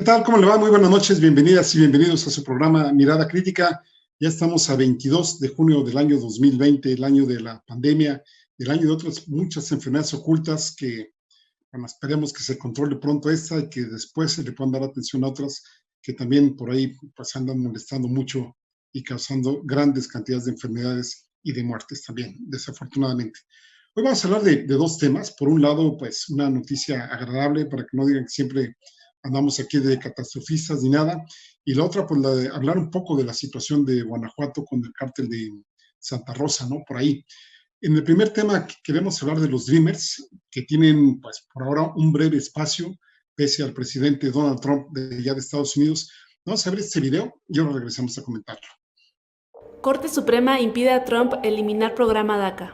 tal? ¿Cómo le va? Muy buenas noches, bienvenidas y bienvenidos a su programa Mirada Crítica. Ya estamos a 22 de junio del año 2020, el año de la pandemia, el año de otras muchas enfermedades ocultas que, bueno, esperemos que se controle pronto esta y que después se le puedan dar atención a otras que también por ahí pues andan molestando mucho y causando grandes cantidades de enfermedades y de muertes también, desafortunadamente. Hoy vamos a hablar de dos temas. Por un lado, pues una noticia agradable para que no digan que siempre andamos aquí de catastrofistas ni nada. Y la otra, pues la de hablar un poco de la situación de Guanajuato con el cártel de Santa Rosa, ¿no? Por ahí. En el primer tema queremos hablar de los Dreamers, que tienen, pues por ahora, un breve espacio, pese al presidente Donald Trump de allá de Estados Unidos. Vamos a ver este video y ahora regresamos a comentarlo. Corte Suprema impide a Trump eliminar programa DACA.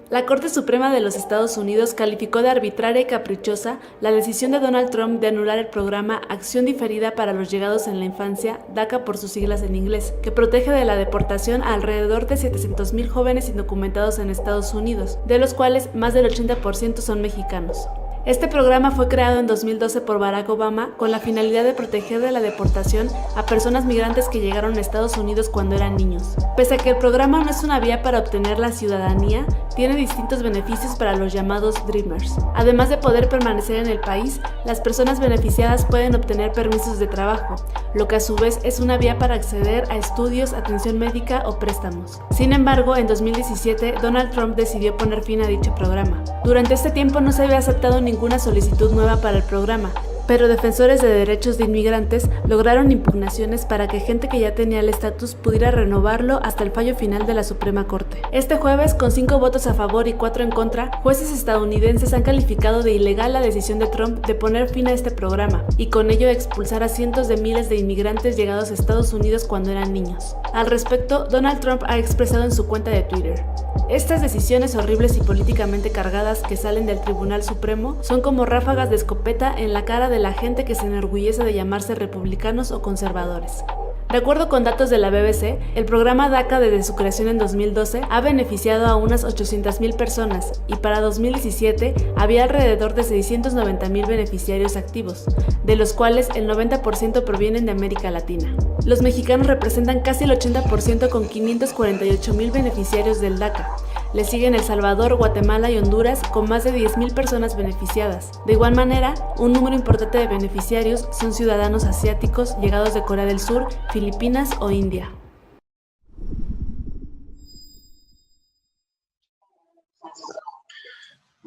La Corte Suprema de los Estados Unidos calificó de arbitraria y caprichosa la decisión de Donald Trump de anular el programa Acción Diferida para los Llegados en la Infancia, DACA por sus siglas en inglés, que protege de la deportación a alrededor de 700,000 jóvenes indocumentados en Estados Unidos, de los cuales más del 80% son mexicanos. Este programa fue creado en 2012 por Barack Obama con la finalidad de proteger de la deportación a personas migrantes que llegaron a Estados Unidos cuando eran niños. Pese a que el programa no es una vía para obtener la ciudadanía, tiene distintos beneficios para los llamados Dreamers. Además de poder permanecer en el país, las personas beneficiadas pueden obtener permisos de trabajo, lo que a su vez es una vía para acceder a estudios, atención médica o préstamos. Sin embargo, en 2017, Donald Trump decidió poner fin a dicho programa. Durante este tiempo no se había aceptado ninguna solicitud nueva para el programa, pero defensores de derechos de inmigrantes lograron impugnaciones para que gente que ya tenía el estatus pudiera renovarlo hasta el fallo final de la Suprema Corte. Este jueves, con 5 votos a favor y 4 en contra, jueces estadounidenses han calificado de ilegal la decisión de Trump de poner fin a este programa y con ello expulsar a cientos de miles de inmigrantes llegados a Estados Unidos cuando eran niños. Al respecto, Donald Trump ha expresado en su cuenta de Twitter: estas decisiones horribles y políticamente cargadas que salen del Tribunal Supremo son como ráfagas de escopeta en la cara de la gente que se enorgullece de llamarse republicanos o conservadores. De acuerdo con datos de la BBC, el programa DACA desde su creación en 2012 ha beneficiado a unas 800,000 personas y para 2017 había alrededor de 690,000 beneficiarios activos, de los cuales el 90% provienen de América Latina. Los mexicanos representan casi el 80% con 548,000 beneficiarios del DACA. Le siguen El Salvador, Guatemala y Honduras con más de 10,000 personas beneficiadas. De igual manera, un número importante de beneficiarios son ciudadanos asiáticos llegados de Corea del Sur, Filipinas o India.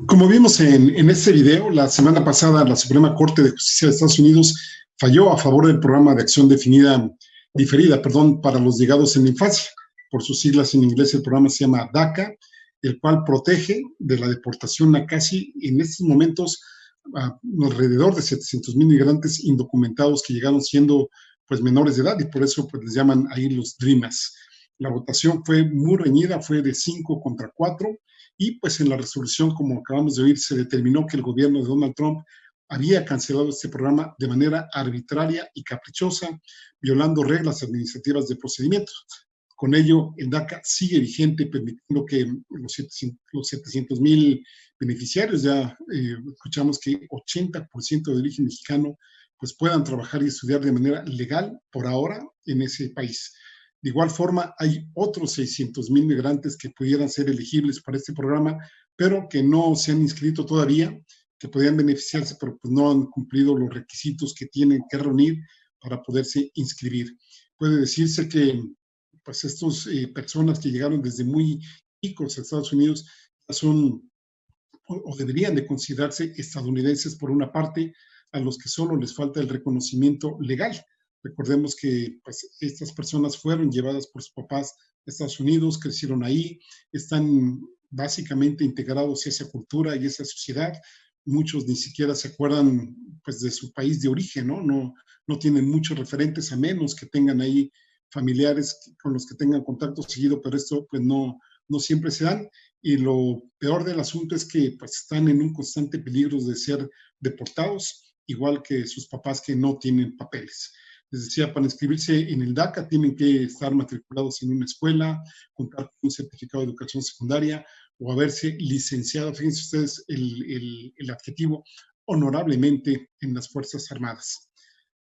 Como vimos en este video, la semana pasada la Suprema Corte de Justicia de Estados Unidos falló a favor del programa de acción diferida para los llegados en la infancia. Por sus siglas en inglés, el programa se llama DACA, el cual protege de la deportación a casi, en estos momentos, alrededor de 700,000 migrantes indocumentados que llegaron siendo pues menores de edad y por eso pues les llaman ahí los Dreamers. La votación fue muy reñida, fue de 5 contra 4 y pues en la resolución, como acabamos de oír, se determinó que el gobierno de Donald Trump había cancelado este programa de manera arbitraria y caprichosa, violando reglas administrativas de procedimiento. Con ello, el DACA sigue vigente, permitiendo que los 700,000 beneficiarios, ya escuchamos que 80% de origen mexicano, pues puedan trabajar y estudiar de manera legal por ahora en ese país. De igual forma, hay otros 600,000 migrantes que pudieran ser elegibles para este programa, pero que no se han inscrito todavía, que podrían beneficiarse, pero pues no han cumplido los requisitos que tienen que reunir para poderse inscribir. Puede decirse que pues estas personas que llegaron desde muy chicos a Estados Unidos son o deberían de considerarse estadounidenses por una parte, a los que solo les falta el reconocimiento legal. Recordemos que pues, estas personas fueron llevadas por sus papás a Estados Unidos, crecieron ahí, están básicamente integrados a esa cultura y esa sociedad. Muchos ni siquiera se acuerdan pues, de su país de origen, ¿no? No tienen muchos referentes, a menos que tengan ahí familiares con los que tengan contacto seguido, pero esto pues no siempre se dan. Y lo peor del asunto es que pues, están en un constante peligro de ser deportados, igual que sus papás que no tienen papeles. Les decía, para inscribirse en el DACA tienen que estar matriculados en una escuela, contar con un certificado de educación secundaria o haberse licenciado, fíjense ustedes el adjetivo, honorablemente en las Fuerzas Armadas.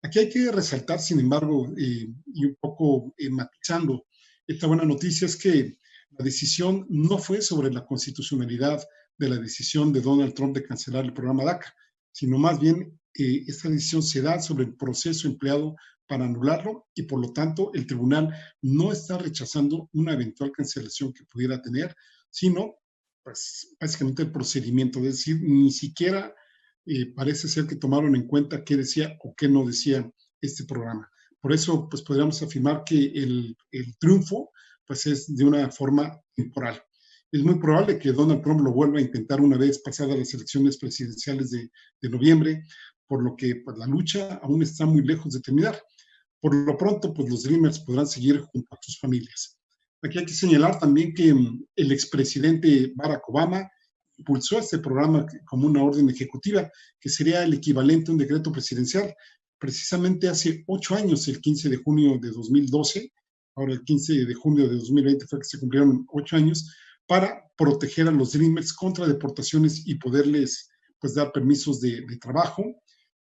Aquí hay que resaltar, sin embargo, y un poco matizando esta buena noticia, es que la decisión no fue sobre la constitucionalidad de la decisión de Donald Trump de cancelar el programa DACA, sino más bien esta decisión se da sobre el proceso empleado para anularlo y por lo tanto el tribunal no está rechazando una eventual cancelación que pudiera tener, sino pues básicamente el procedimiento, es decir, ni siquiera parece ser que tomaron en cuenta qué decía o qué no decía este programa. Por eso, pues podríamos afirmar que el triunfo pues es de una forma temporal. Es muy probable que Donald Trump lo vuelva a intentar una vez pasadas las elecciones presidenciales de noviembre, por lo que pues, la lucha aún está muy lejos de terminar. Por lo pronto, pues los Dreamers podrán seguir junto a sus familias. Aquí hay que señalar también que el expresidente Barack Obama impulsó este programa como una orden ejecutiva, que sería el equivalente a un decreto presidencial. Precisamente hace 8 años, el 15 de junio de 2012, ahora el 15 de junio de 2020 fue que se cumplieron 8 años, para proteger a los Dreamers contra deportaciones y poderles pues dar permisos de trabajo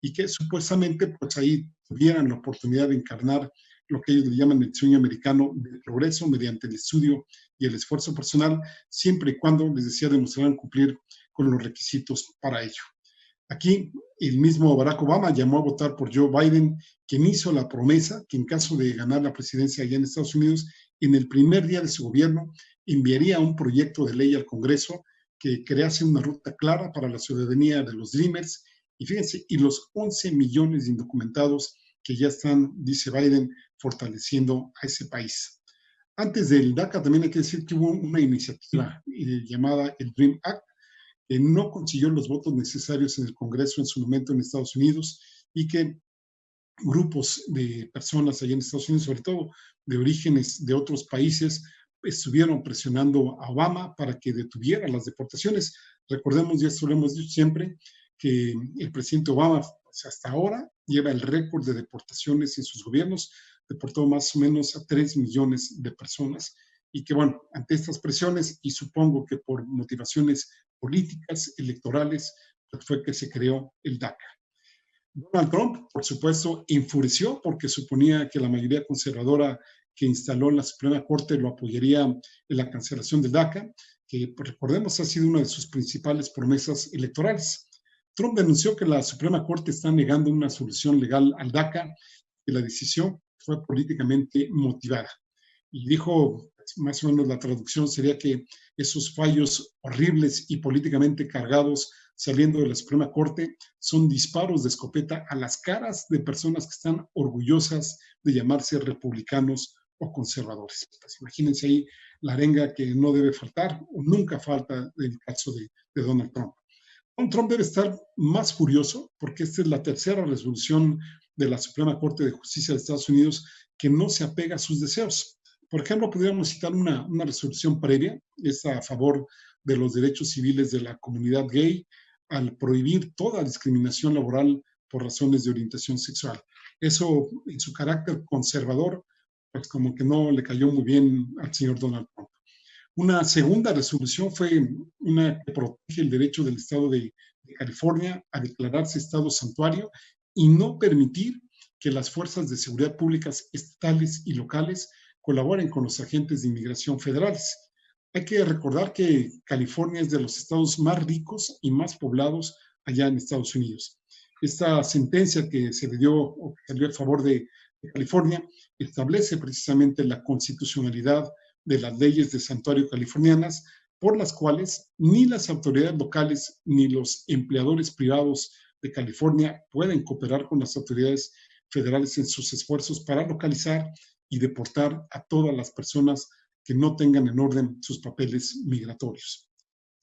y que supuestamente pues ahí tuvieran la oportunidad de encarnar lo que ellos le llaman el sueño americano del progreso mediante el estudio y el esfuerzo personal, siempre y cuando, les decía, demostraran cumplir con los requisitos para ello. Aquí el mismo Barack Obama llamó a votar por Joe Biden, quien hizo la promesa que en caso de ganar la presidencia allá en Estados Unidos, en el primer día de su gobierno enviaría un proyecto de ley al Congreso que crease una ruta clara para la ciudadanía de los Dreamers y fíjense, y los 11 millones de indocumentados que ya están, dice Biden, fortaleciendo a ese país. Antes del DACA también hay que decir que hubo una iniciativa llamada el DREAM Act, que no consiguió los votos necesarios en el Congreso en su momento en Estados Unidos y que grupos de personas allá en Estados Unidos, sobre todo de orígenes de otros países, estuvieron presionando a Obama para que detuviera las deportaciones. Recordemos, y esto lo hemos dicho siempre, que el presidente Obama pues, hasta ahora lleva el récord de deportaciones en sus gobiernos, deportó más o menos a 3 millones de personas y que bueno, ante estas presiones y supongo que por motivaciones políticas, electorales, pues fue que se creó el DACA. Donald Trump, por supuesto, enfureció porque suponía que la mayoría conservadora que instaló en la Suprema Corte lo apoyaría en la cancelación del DACA, que pues, recordemos ha sido una de sus principales promesas electorales. Trump denunció que la Suprema Corte está negando una solución legal al DACA y la decisión fue políticamente motivada. Y dijo, más o menos la traducción sería que esos fallos horribles y políticamente cargados saliendo de la Suprema Corte son disparos de escopeta a las caras de personas que están orgullosas de llamarse republicanos o conservadores. Pues imagínense ahí la arenga que no debe faltar o nunca falta en el caso de Donald Trump. Donald Trump debe estar más furioso porque esta es la tercera resolución de la Suprema Corte de Justicia de Estados Unidos que no se apega a sus deseos. Por ejemplo, podríamos citar una resolución previa, esta a favor de los derechos civiles de la comunidad gay, al prohibir toda discriminación laboral por razones de orientación sexual. Eso, en su carácter conservador, pues como que no le cayó muy bien al señor Donald Trump. Una segunda resolución fue una que protege el derecho del estado de California a declararse estado santuario y no permitir que las fuerzas de seguridad públicas estatales y locales colaboren con los agentes de inmigración federales. Hay que recordar que California es de los estados más ricos y más poblados allá en Estados Unidos. Esta sentencia que se le dio o que salió a favor de California establece precisamente la constitucionalidad de las leyes de santuario californianas, por las cuales ni las autoridades locales ni los empleadores privados de California pueden cooperar con las autoridades federales en sus esfuerzos para localizar y deportar a todas las personas que no tengan en orden sus papeles migratorios.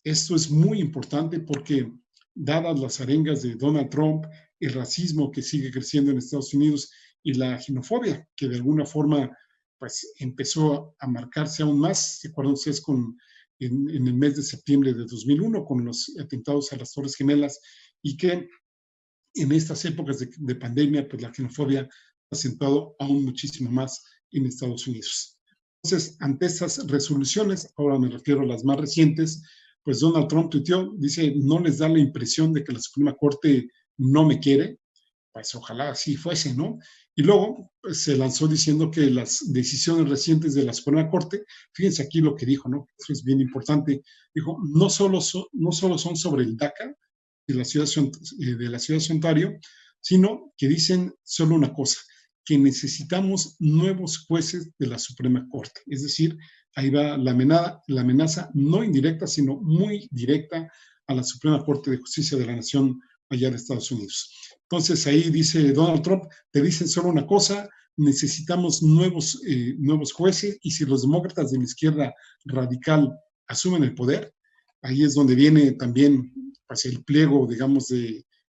Esto es muy importante porque, dadas las arengas de Donald Trump, el racismo que sigue creciendo en Estados Unidos y la xenofobia que de alguna forma pues, empezó a marcarse aún más, ¿se acuerdan ustedes en el mes de septiembre de 2001 con los atentados a las Torres Gemelas y que en estas épocas de pandemia, pues la xenofobia ha acentuado aún muchísimo más en Estados Unidos. Entonces, ante estas resoluciones, ahora me refiero a las más recientes, pues Donald Trump tuiteó, dice, no les da la impresión de que la Suprema Corte no me quiere. pues ojalá así fuese, ¿no? Y luego pues, se lanzó diciendo que las decisiones recientes de la Suprema Corte, fíjense aquí lo que dijo, ¿no? Eso es bien importante. Dijo, no solo son sobre el DACA de la ciudad de Ontario, sino que dicen solo una cosa, que necesitamos nuevos jueces de la Suprema Corte. Es decir, ahí va la amenaza no indirecta, sino muy directa a la Suprema Corte de Justicia de la Nación allá de Estados Unidos. Entonces ahí dice Donald Trump, te dicen solo una cosa, necesitamos nuevos jueces, y si los demócratas de la izquierda radical asumen el poder, ahí es donde viene también pues, el pliego, digamos,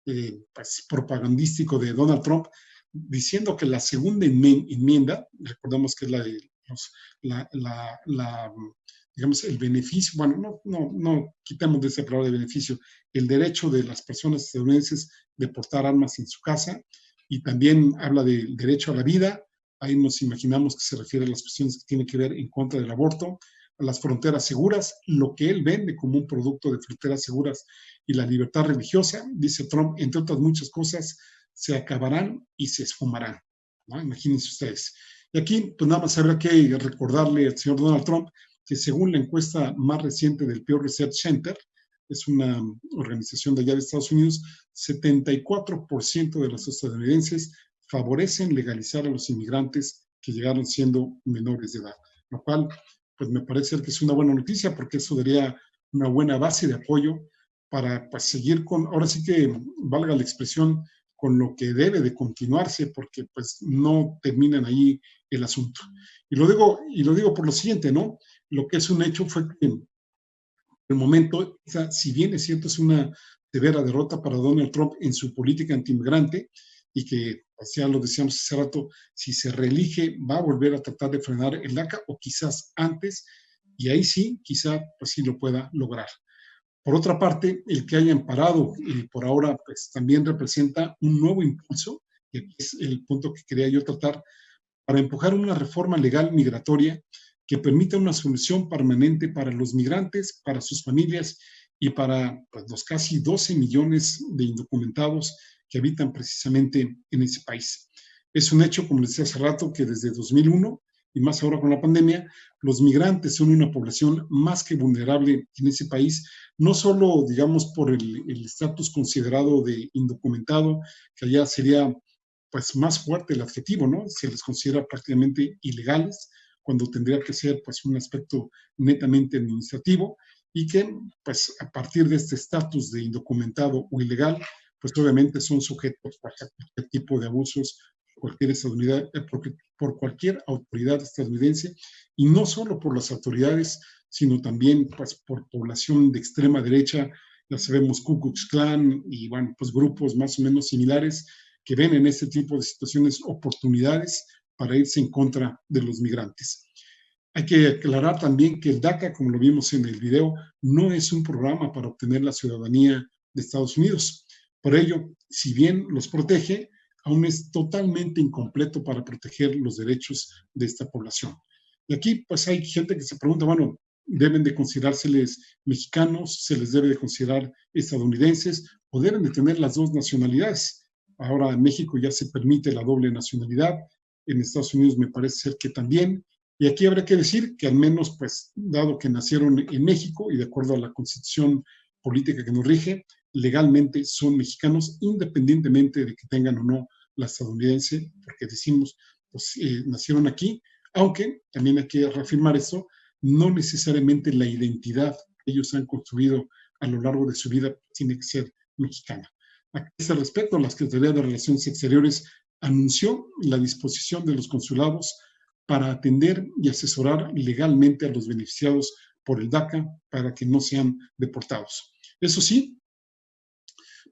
pues, propagandístico de Donald Trump, diciendo que la segunda enmienda, recordemos que es la de digamos, el beneficio, bueno, no quitemos de esa palabra de beneficio, el derecho de las personas estadounidenses de portar armas en su casa, y también habla del derecho a la vida. Ahí nos imaginamos que se refiere a las cuestiones que tienen que ver en contra del aborto, a las fronteras seguras, lo que él vende como un producto de fronteras seguras, y la libertad religiosa, dice Trump, entre otras muchas cosas, se acabarán y se esfumarán, ¿no? Imagínense ustedes. Y aquí, pues nada más habrá que recordarle al señor Donald Trump que según la encuesta más reciente del Pew Research Center, es una organización de allá de Estados Unidos, 74% de los estadounidenses favorecen legalizar a los inmigrantes que llegaron siendo menores de edad, lo cual pues me parece que es una buena noticia, porque eso daría una buena base de apoyo para pues, seguir con, ahora sí que valga la expresión, con lo que debe de continuarse, porque pues no terminan ahí el asunto. Y lo digo por lo siguiente, ¿no? Lo que es un hecho fue que en el momento, si bien es cierto, es una severa derrota para Donald Trump en su política antiinmigrante, y que, pues ya lo decíamos hace rato, si se reelige va a volver a tratar de frenar el DACA, o quizás antes, y ahí sí, quizá pues sí lo pueda lograr. Por otra parte, el que hayan parado por ahora, pues también representa un nuevo impulso, que es el punto que quería yo tratar, para empujar una reforma legal migratoria que permita una solución permanente para los migrantes, para sus familias y para pues, los casi 12 millones de indocumentados que habitan precisamente en ese país. Es un hecho, como les decía hace rato, que desde 2001 y más ahora con la pandemia, los migrantes son una población más que vulnerable en ese país, no solo, digamos, por el estatus considerado de indocumentado, que allá sería pues más fuerte el adjetivo, ¿no? Se les considera prácticamente ilegales, cuando tendría que ser pues un aspecto netamente administrativo, y que pues a partir de este estatus de indocumentado o ilegal, pues obviamente son sujetos a cualquier tipo de abusos por cualquier autoridad estadounidense, y no solo por las autoridades, sino también pues, por población de extrema derecha, ya sabemos Ku Klux Klan y bueno, pues grupos más o menos similares que ven en este tipo de situaciones oportunidades para irse en contra de los migrantes. Hay que aclarar también que el DACA, como lo vimos en el video, no es un programa para obtener la ciudadanía de Estados Unidos. Por ello, si bien los protege, aún es totalmente incompleto para proteger los derechos de esta población. Y aquí, pues hay gente que se pregunta, bueno, ¿deben de considerárseles mexicanos, se les debe de considerar estadounidenses, o deben de tener las dos nacionalidades? Ahora en México ya se permite la doble nacionalidad, en Estados Unidos me parece ser que también, y aquí habrá que decir que al menos, pues, dado que nacieron en México y de acuerdo a la constitución política que nos rige, legalmente son mexicanos, independientemente de que tengan o no la estadounidense, porque decimos, pues, nacieron aquí, aunque también hay que reafirmar esto, no necesariamente la identidad que ellos han construido a lo largo de su vida tiene que ser mexicana. A este respecto, la Secretaría de Relaciones Exteriores anunció la disposición de los consulados para atender y asesorar legalmente a los beneficiados por el DACA para que no sean deportados. Eso sí,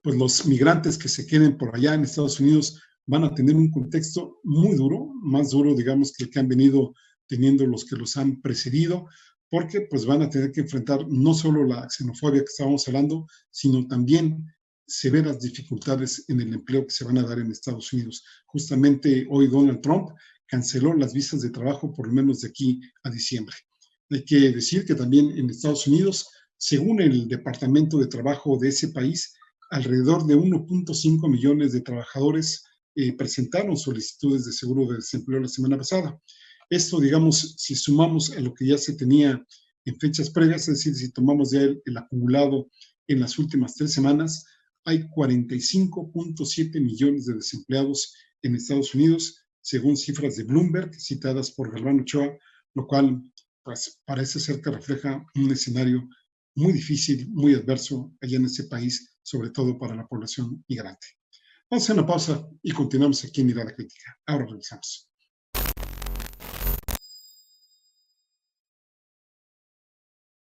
pues los migrantes que se queden por allá en Estados Unidos van a tener un contexto muy duro, más duro, digamos, que el que han venido teniendo los que los han precedido, porque pues van a tener que enfrentar no solo la xenofobia que estábamos hablando, sino también severas dificultades en el empleo que se van a dar en Estados Unidos. Justamente hoy Donald Trump canceló las visas de trabajo por lo menos de aquí a diciembre. Hay que decir que también en Estados Unidos, según el Departamento de Trabajo de ese país, alrededor de 1.5 millones de trabajadores presentaron solicitudes de seguro de desempleo la semana pasada. Esto, digamos, si sumamos a lo que ya se tenía en fechas previas, es decir, si tomamos ya el acumulado en las últimas 3 semanas, hay 45.7 millones de desempleados en Estados Unidos, según cifras de Bloomberg, citadas por Galván Ochoa, lo cual pues, parece ser que refleja un escenario muy difícil, muy adverso allá en ese país, sobre todo para la población migrante. Vamos a hacer una pausa y continuamos aquí en Mirada Crítica. Ahora regresamos.